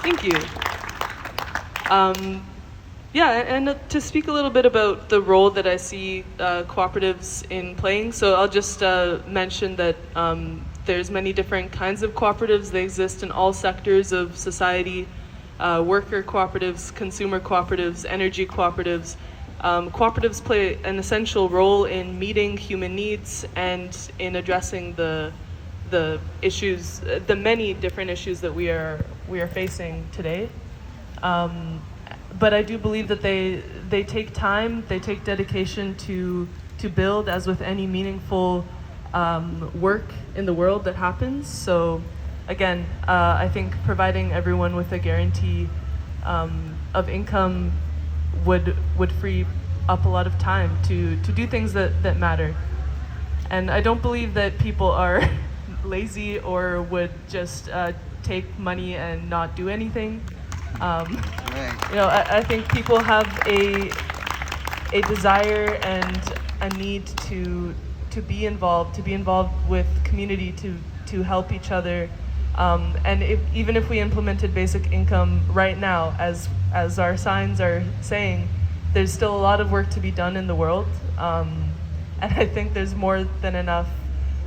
Thank you. Yeah, and to speak a little bit about the role that I see cooperatives in playing, so I'll just mention that there's many different kinds of cooperatives. They exist in all sectors of society, worker cooperatives, consumer cooperatives, energy cooperatives. Cooperatives play an essential role in meeting human needs and in addressing the issues, the many different issues that we are facing today. But I do believe that they take time, they take dedication to build, as with any meaningful work in the world that happens. So again, I think providing everyone with a guarantee of income would free up a lot of time to do things that matter. And I don't believe that people are lazy or would just take money and not do anything. You know, I think people have a desire and a need to be involved with community, to help each other. And even if we implemented basic income right now, as our signs are saying, there's still a lot of work to be done in the world. And I think there's more than enough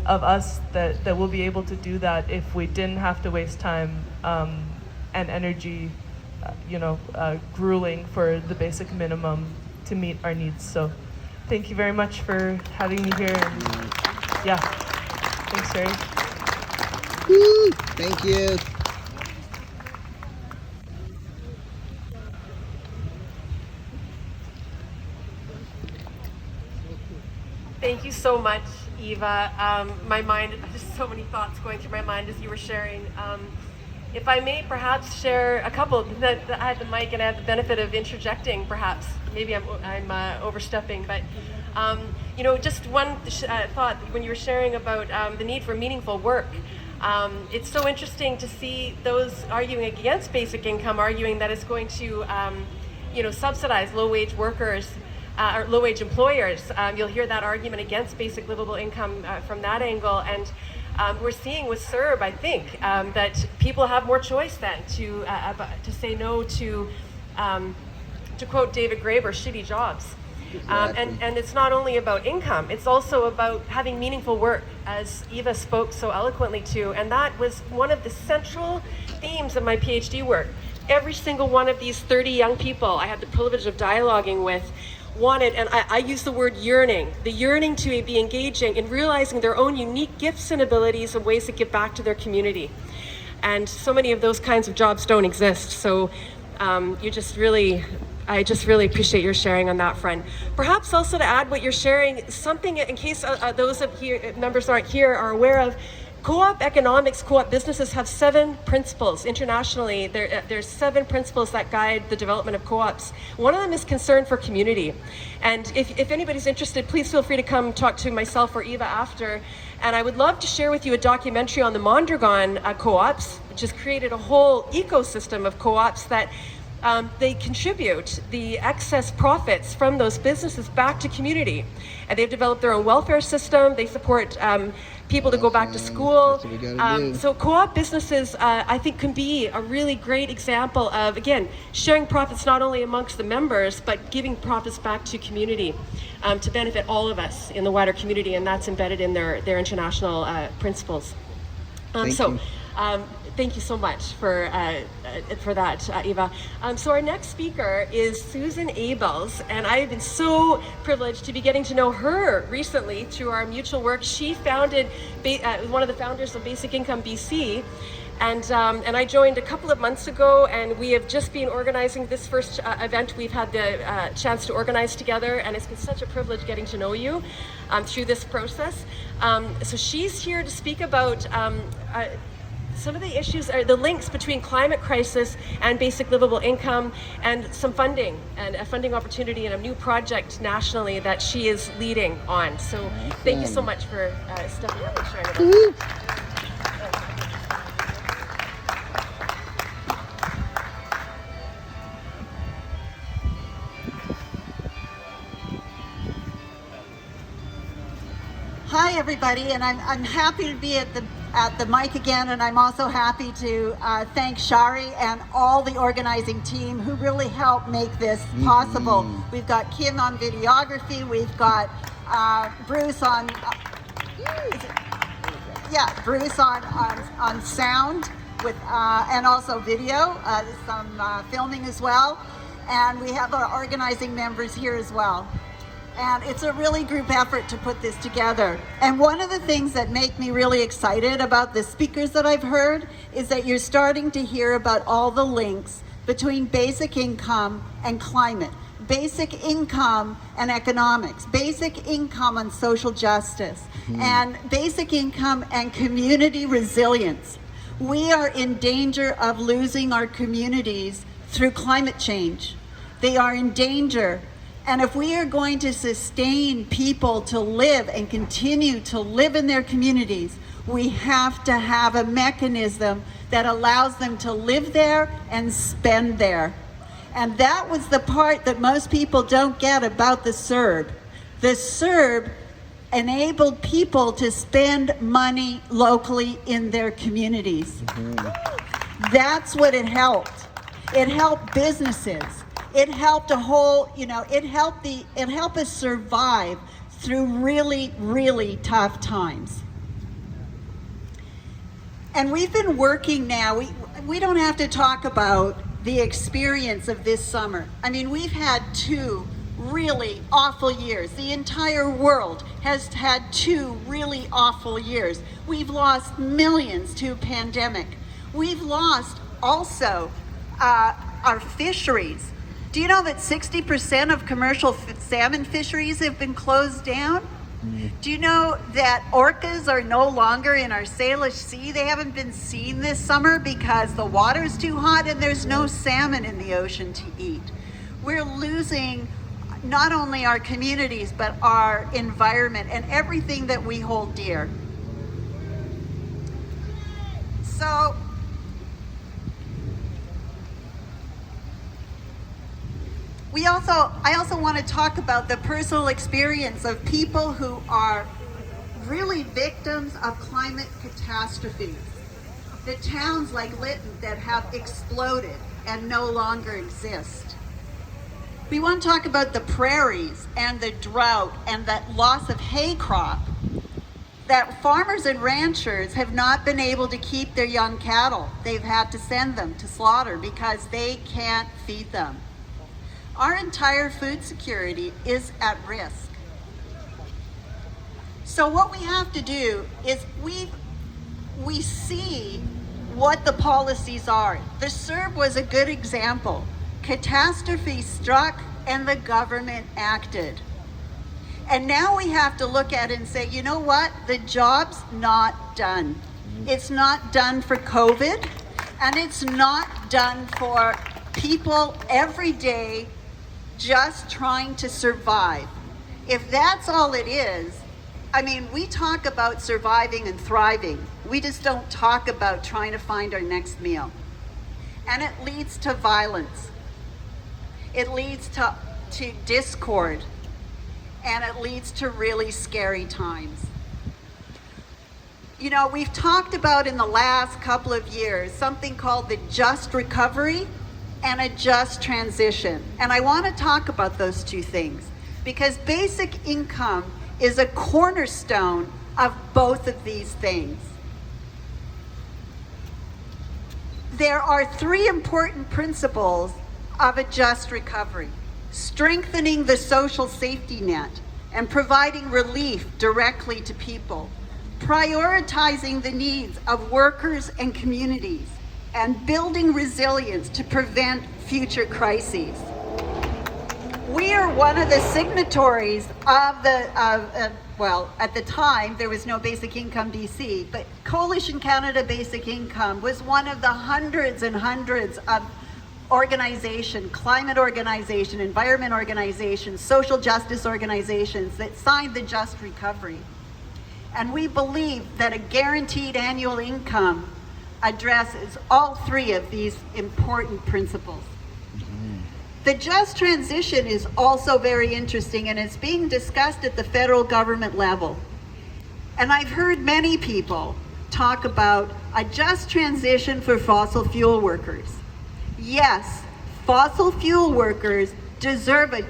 of us that will be able to do that if we didn't have to waste time and energy grueling for the basic minimum to meet our needs. So thank you very much for having me here. And yeah, thanks, Sherry. Woo! Thank you. Thank you so much, Eva. My mind, just so many thoughts going through my mind as you were sharing. If I may perhaps share a couple, that I had the mic and I had the benefit of interjecting perhaps. Maybe I'm overstepping, but just one thought when you were sharing about the need for meaningful work. It's so interesting to see those arguing against basic income, arguing that it's going to subsidize low-wage workers or low-wage employers. You'll hear that argument against basic livable income from that angle. And we're seeing with CERB, I think, that people have more choice then to say no to quote David Graeber, shitty jobs. Exactly. And it's not only about income, it's also about having meaningful work, as Eva spoke so eloquently to. And that was one of the central themes of my PhD work. Every single one of these 30 young people I had the privilege of dialoguing with wanted, and I use the word yearning, the yearning to be engaging in realizing their own unique gifts and abilities and ways to give back to their community. And so many of those kinds of jobs don't exist. So I just really appreciate your sharing on that front. Perhaps also to add what you're sharing, something in case those of here members aren't here are aware of, co-op economics, co-op businesses have 7 principles internationally. There's 7 principles that guide the development of co-ops. One of them is concern for community. And if anybody's interested, please feel free to come talk to myself or Eva after. And I would love to share with you a documentary on the Mondragon co-ops, which has created a whole ecosystem of co-ops that they contribute the excess profits from those businesses back to community. And they've developed their own welfare system. They support people to go back to school. So co-op businesses, I think, can be a really great example of, again, sharing profits not only amongst the members, but giving profits back to community to benefit all of us in the wider community. And that's embedded in their international principles. Thank you so much for that, Eva. So our next speaker is Susan Abels, and I have been so privileged to be getting to know her recently through our mutual work. She founded, one of the founders of Basic Income BC, and I joined a couple of months ago, and we have just been organizing this first event we've had the chance to organize together, and it's been such a privilege getting to know you through this process. So she's here to speak about some of the issues are the links between climate crisis and basic livable income, and some funding and a funding opportunity and a new project nationally that she is leading on. So thank you so much for stepping up and sharing with us. Hi everybody, and I'm happy to be at at the mic again, and I'm also happy to thank Shari and all the organizing team who really helped make this possible. We've got Kim on videography, we've got Bruce on Bruce on sound with and also video, some filming as well, and we have our organizing members here as well. And it's a really group effort to put this together. And one of the things that make me really excited about the speakers that I've heard is that you're starting to hear about all the links between basic income and climate, basic income and economics, basic income and social justice, and basic income and community resilience. We are in danger of losing our communities through climate change. They are in danger. And if we are going to sustain people to live and continue to live in their communities, we have to have a mechanism that allows them to live there and spend there. And that was the part that most people don't get about the CERB. The CERB enabled people to spend money locally in their communities. That's what it helped. It helped businesses. It helped a whole, it helped us survive through really, really tough times. And we've been working now, we don't have to talk about the experience of this summer. I mean, we've had 2 really awful years. The entire world has had 2 really awful years. We've lost millions to a pandemic. We've lost also our fisheries. Do you know that 60% of commercial salmon fisheries have been closed down? Do you know that orcas are no longer in our Salish Sea? They haven't been seen this summer because the water's too hot and there's no salmon in the ocean to eat. We're losing not only our communities, but our environment and everything that we hold dear. So, I also want to talk about the personal experience of people who are really victims of climate catastrophes. The towns like Lytton that have exploded and no longer exist. We want to talk about the prairies and the drought and that loss of hay crop, that farmers and ranchers have not been able to keep their young cattle. They've had to send them to slaughter because they can't feed them. Our entire food security is at risk. So what we have to do is we see what the policies are. The CERB was a good example. Catastrophe struck and the government acted. And now we have to look at it and say, you know what? The job's not done. It's not done for COVID, and it's not done for people every day just trying to survive. If that's all it is, I mean, we talk about surviving and thriving. We just don't talk about trying to find our next meal. And it leads to violence. It leads to discord. And it leads to really scary times. You know, we've talked about in the last couple of years something called the just recovery and a just transition. And I want to talk about those 2 things because basic income is a cornerstone of both of these things. There are 3 important principles of a just recovery: strengthening the social safety net and providing relief directly to people, prioritizing the needs of workers and communities, and building resilience to prevent future crises. We are one of the signatories of well, at the time there was no Basic Income BC, but Coalition Canada Basic Income was one of the hundreds and hundreds of organizations, climate organizations, environment organizations, social justice organizations that signed the Just Recovery. And we believe that a guaranteed annual income addresses all 3 of these important principles. The just transition is also very interesting, and it's being discussed at the federal government level. And I've heard many people talk about a just transition for fossil fuel workers. Yes, fossil fuel workers deserve a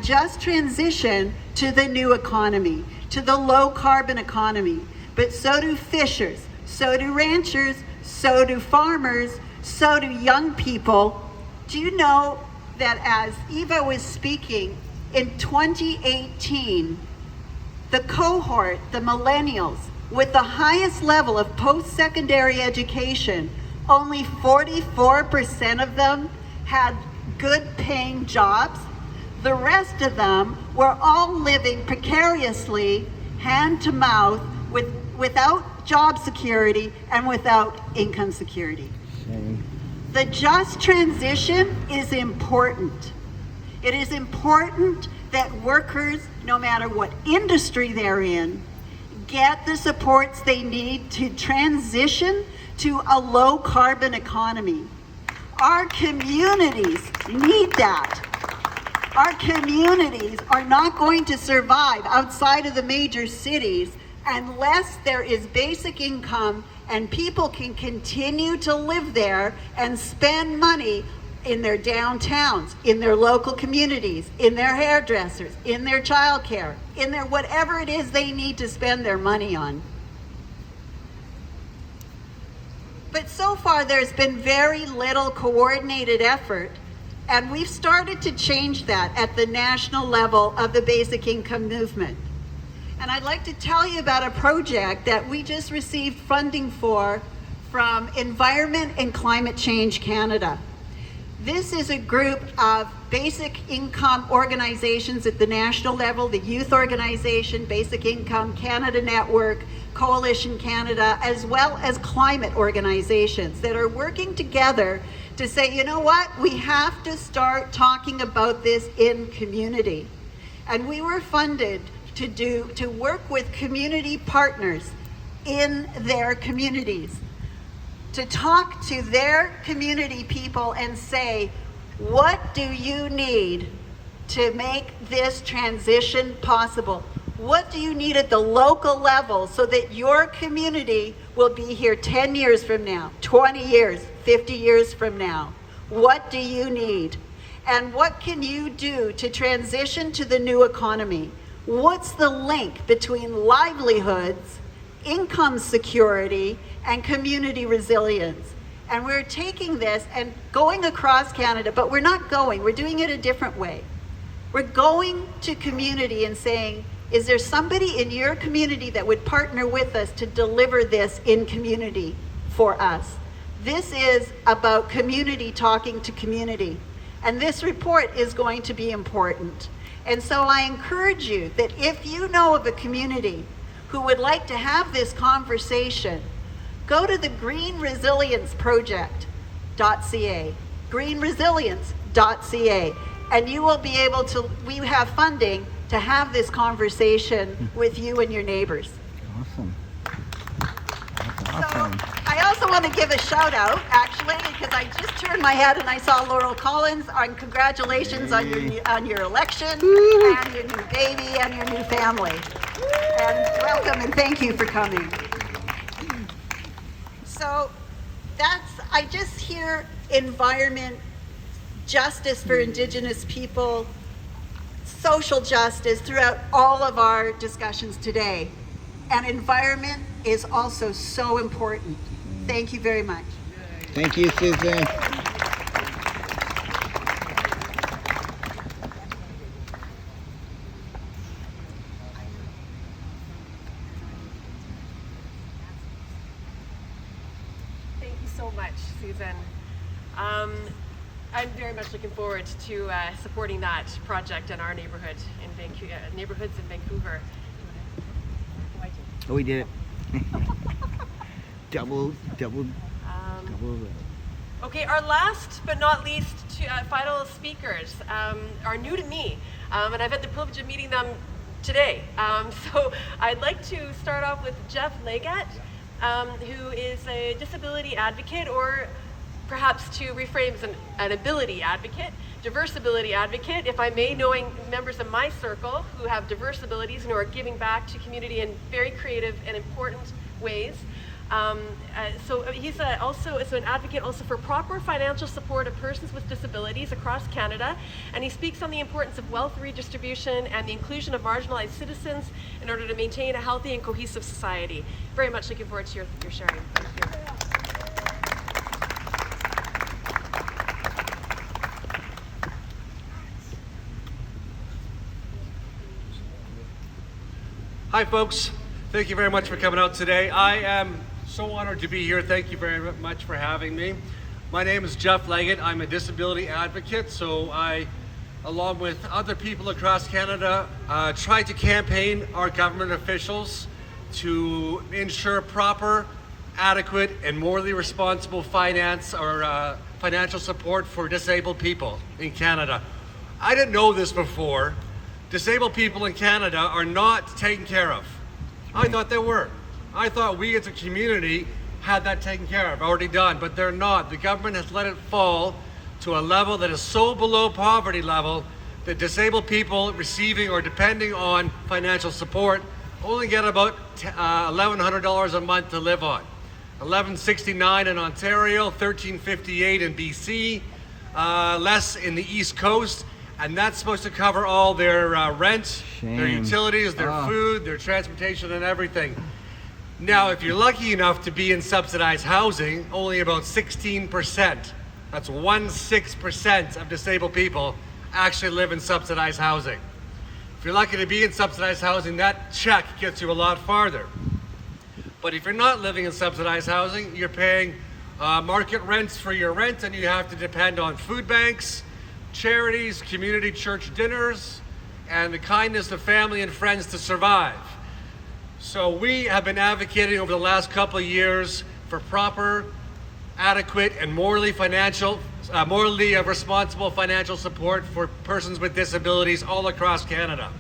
just transition to the new economy, to the low carbon economy. But so do fishers, so do ranchers, so do farmers, so do young people. Do you know that as Eva was speaking, in 2018, the cohort, the millennials, with the highest level of post-secondary education, only 44% of them had good paying jobs. The rest of them were all living precariously, hand to mouth, without job security and without income security. The just transition is important. It is important that workers, no matter what industry they're in, get the supports they need to transition to a low carbon economy. Our communities need that. Our communities are not going to survive outside of the major cities unless there is basic income and people can continue to live there and spend money in their downtowns, in their local communities, in their hairdressers, in their childcare, in their whatever it is they need to spend their money on. But so far there's been very little coordinated effort, and we've started to change that at the national level of the basic income movement. And I'd like to tell you about a project that we just received funding for from Environment and Climate Change Canada. This is a group of basic income organizations at the national level, the Youth Organization, Basic Income Canada Network, Coalition Canada, as well as climate organizations that are working together to say, you know what, we have to start talking about this in community. And we were funded to work with community partners in their communities, to talk to their community people and say, what do you need to make this transition possible? What do you need at the local level so that your community will be here 10 years from now, 20 years, 50 years from now? What do you need? And what can you do to transition to the new economy? What's the link between livelihoods, income security, and community resilience? And we're taking this and going across Canada, but we're doing it a different way. We're going to community and saying, is there somebody in your community that would partner with us to deliver this in community for us? This is about community talking to community. And this report is going to be important. And so I encourage you that if you know of a community who would like to have this conversation, go to the greenresilienceproject.ca, greenresilience.ca, and you will be able to, we have funding to have this conversation with you and your neighbors. Awesome. So I also want to give a shout out, actually, because I just turned my head and I saw Laurel Collins. And congratulations on your election and your new baby and your new family. And welcome and thank you for coming. So I just hear environment, justice for Indigenous people, social justice throughout all of our discussions today. And environment is also so important. Thank you very much. Thank you, Susan. Thank you so much, Susan. I'm very much looking forward to supporting that project in our neighborhood in Vancouver, neighborhoods in Vancouver. Oh, we did it. double. Okay, our last but not least final speakers are new to me, and I've had the privilege of meeting them today. So I'd like to start off with Jeff Legat, who is a disability advocate, or perhaps to reframe as an ability advocate, diverse ability advocate, if I may, knowing members of my circle who have diverse abilities and who are giving back to community in very creative and important ways. So he's also an advocate also for proper financial support of persons with disabilities across Canada, and he speaks on the importance of wealth redistribution and the inclusion of marginalized citizens in order to maintain a healthy and cohesive society. Very much looking forward to your sharing. Thank you. Hi folks, thank you very much for coming out today. I am so honored to be here. Thank you very much for having me. My name is Jeff Leggett. I'm a disability advocate, so I, along with other people across Canada, try to campaign our government officials to ensure proper, adequate, and morally responsible financial support for disabled people in Canada. I didn't know this before. Disabled people in Canada are not taken care of. I thought they were. I thought we as a community had that taken care of, already done, but they're not. The government has let it fall to a level that is so below poverty level that disabled people receiving or depending on financial support only get about $1,100 a month to live on. $1,169 in Ontario, $1,358 in BC, less in the East Coast. And that's supposed to cover all their rent, their utilities, their food, their transportation, and everything. Now, if you're lucky enough to be in subsidized housing, only about 16%, that's 1/6% of disabled people actually live in subsidized housing. If you're lucky to be in subsidized housing, that check gets you a lot farther. But if you're not living in subsidized housing, you're paying market rents for your rent, and you have to depend on food banks, charities, community church dinners, and the kindness of family and friends to survive. So we have been advocating over the last couple of years for proper, adequate, and morally responsible financial support for persons with disabilities all across Canada.